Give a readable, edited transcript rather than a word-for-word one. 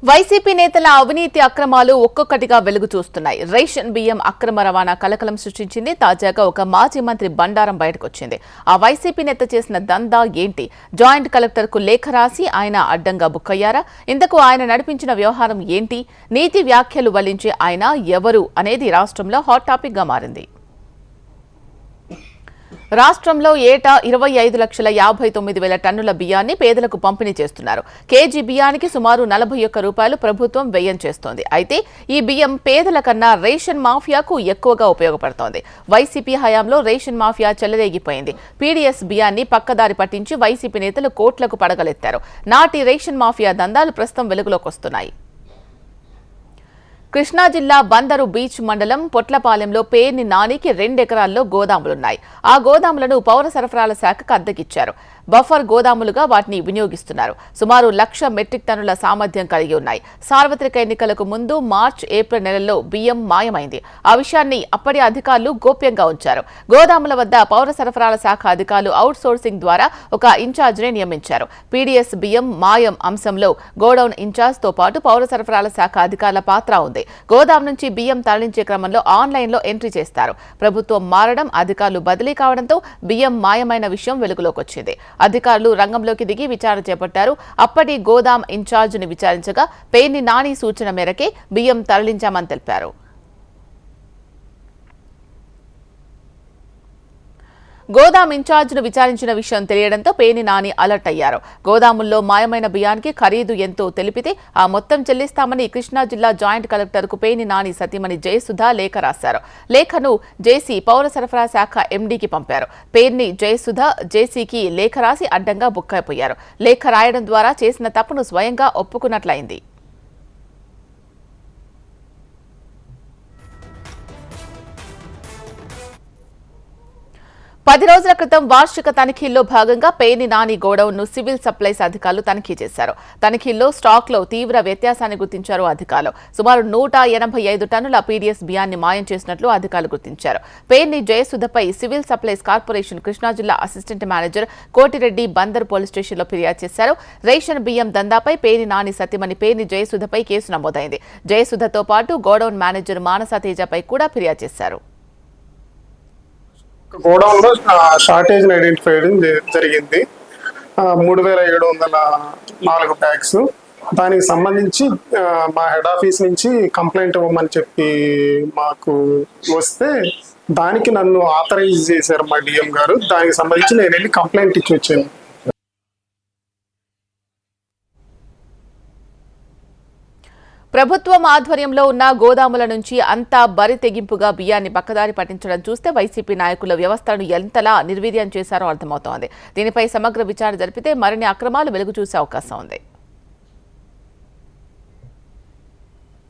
YCP నేతల అవినీతి అక్రమాలు ఒక్కొక్కటిగా వెలుగు చూస్తున్నాయి. రేషన్ బియ్యం అక్రమ రవాణా కలకలం సృష్టించింది. తాజాగా ఒక మాజీ మంత్రి బండారం బయటకొచ్చింది. ఆ వైసీపీ నేత చేసిన దందా ఏంటి? జాయింట్ కలెక్టర్కు లేఖ రాసి ఆయన అడ్డంగా బుక్కయ్యారా? ఇంతకు ఆయన నడిపించిన వ్యవహారం ఏంటి? నీతి వ్యాఖ్యలు వల్లించే ఆయన ఎవరు అనేది రాష్ట్రంలో హాట్ టాపిక్ గా మారింది. రాష్ట్రంలో ఏటా 25,59,000 టన్నుల బియ్యాన్ని పేదలకు పంపిణీ చేస్తున్నారు. కేజీ బియ్యానికి సుమారు 41 రూపాయలు ప్రభుత్వం వ్యయం చేస్తోంది. అయితే ఈ బియ్యం పేదల కన్నా రేషన్ మాఫియాకు ఎక్కువగా ఉపయోగపడుతోంది. వైసీపీ హయాంలో రేషన్ మాఫియా చెలరేగిపోయింది. పీడీఎస్ బియ్యాన్ని పక్కదారి పట్టించి వైసీపీ నేతలు కోట్లకు పడగలెత్తారు. నాటి రేషన్ మాఫియా దందాలు ప్రస్తుతం వెలుగులోకి వస్తున్నాయి. కృష్ణా జిల్లా బందరు బీచ్ మండలం పొట్లపాలెంలో పేర్ని నానికి 2 ఎకరాల్లో గోదాములున్నాయి. ఆ గోదాములను పౌర సరఫరాల శాఖకు అద్దెకిచ్చారు. బఫర్ గోదాములుగా వాటిని వినియోగిస్తున్నారు. సుమారు 1,00,000 మెట్రిక్ టన్నుల సామర్థ్యం కలిగి ఉన్నాయి. సార్వత్రిక ఎన్నికలకు ముందు మార్చి, ఏప్రిల్ నెలల్లో బియ్యం మాయమైంది. ఆ విషయాన్ని అప్పటి అధికారులు గోప్యంగా ఉంచారు. గోదాముల వద్ద పౌర సరఫరాల శాఖ అధికారులు అవుట్ సోర్సింగ్ ద్వారా ఒక ఇన్ఛార్జిని నియమించారు. పీడీఎస్ బియ్యం మాయం అంశంలో గోడౌన్ ఇన్ఛార్జ్ తో పాటు పౌర సరఫరాల శాఖ అధికారుల పాత్ర ఉంది. గోదాం నుంచి బియ్యం తరలించే క్రమంలో ఆన్లైన్లో ఎంట్రీ చేస్తారు. ప్రభుత్వం మారడం, అధికారులు బదిలీ కావడంతో బియ్యం మాయమైన విషయం వెలుగులోకి వచ్చింది. అధికారులు రంగంలోకి దిగి విచారణ చేపట్టారు. అప్పటి గోదాం ఇన్ఛార్జిని విచారించగా పేర్ని నాని సూచన మేరకే బియ్యం తరలించామని తెలిపారు. గోదాం ఇన్ఛార్జ్ను విచారించిన విషయం తెలియడంతో పేర్ని నాని అలర్ట్ అయ్యారు. గోదాముల్లో మాయమైన బియ్యానికి ఖరీదు ఎంతో తెలిపితే ఆ మొత్తం చెల్లిస్తామని కృష్ణా జిల్లా జాయింట్ కలెక్టర్కు పేర్ని నాని సతీమణి జయసుధ లేఖ రాశారు. లేఖను జేసీ పౌర సరఫరా శాఖ ఎండీకి పంపారు. పేర్ని జయసుధ జేసీకి లేఖ రాసి అడ్డంగా బుక్కైపోయారు. లేఖ రాయడం ద్వారా చేసిన తప్పును స్వయంగా ఒప్పుకున్నట్లయింది. 10 రోజుల క్రితం వార్షిక తనిఖీల్లో భాగంగా పేర్ని నాని గోడౌన్ను సివిల్ సప్లైస్ అధికారులు తనిఖీ చేశారు. తనిఖీల్లో స్టాక్లో తీవ్ర వ్యత్యాసాన్ని గుర్తించారు అధికారులు. సుమారు 185 టన్నుల పీడీఎస్ బియ్యాన్ని మాయం చేసినట్లు అధికారులు గుర్తించారు. పేర్ని జయసుధపై సివిల్ సప్లైస్ కార్పొరేషన్ కృష్ణా జిల్లా assistant manager Kotireddy Bandar police స్టేషన్లో ఫిర్యాదు చేశారు. రేషన్ బియ్యం దందాపై పేర్ని నాని సతీమణి పేర్ని జయసుధపై కేసు నమోదైంది. జయసుధతో పాటు గోడౌన్ మేనేజర్ మానస తేజపై కూడా ఫిర్యాదు చేశారు. గోడౌన్ లో షార్టేజ్ ఐడెంటిఫై జరిగింది. 3,704 బ్యాగ్స్. దానికి సంబంధించి మా హెడ్ ఆఫీస్ నుంచి కంప్లైంట్ ఇవ్వమని చెప్పి మాకు వస్తే దానికి నన్ను ఆథరైజ్ చేశారు మా డిఎం గారు. దానికి సంబంధించి నేను వెళ్ళి కంప్లైంట్ ఇచ్చి వచ్చాను. ప్రభుత్వం ఆధ్వర్యంలో ఉన్న గోదాముల నుంచి అంతా బరి తెగింపుగా బియ్యాన్ని పక్కదారి పట్టించడం చూస్తే వైసీపీ నాయకుల వ్యవస్థలను ఎంతలా నిర్వీర్యం చేశారో అర్థమవుతోంది. దీనిపై సమగ్ర విచారణ జరిపితే మరిన్ని అక్రమాలు వెలుగు చూసే అవకాశం ఉంది.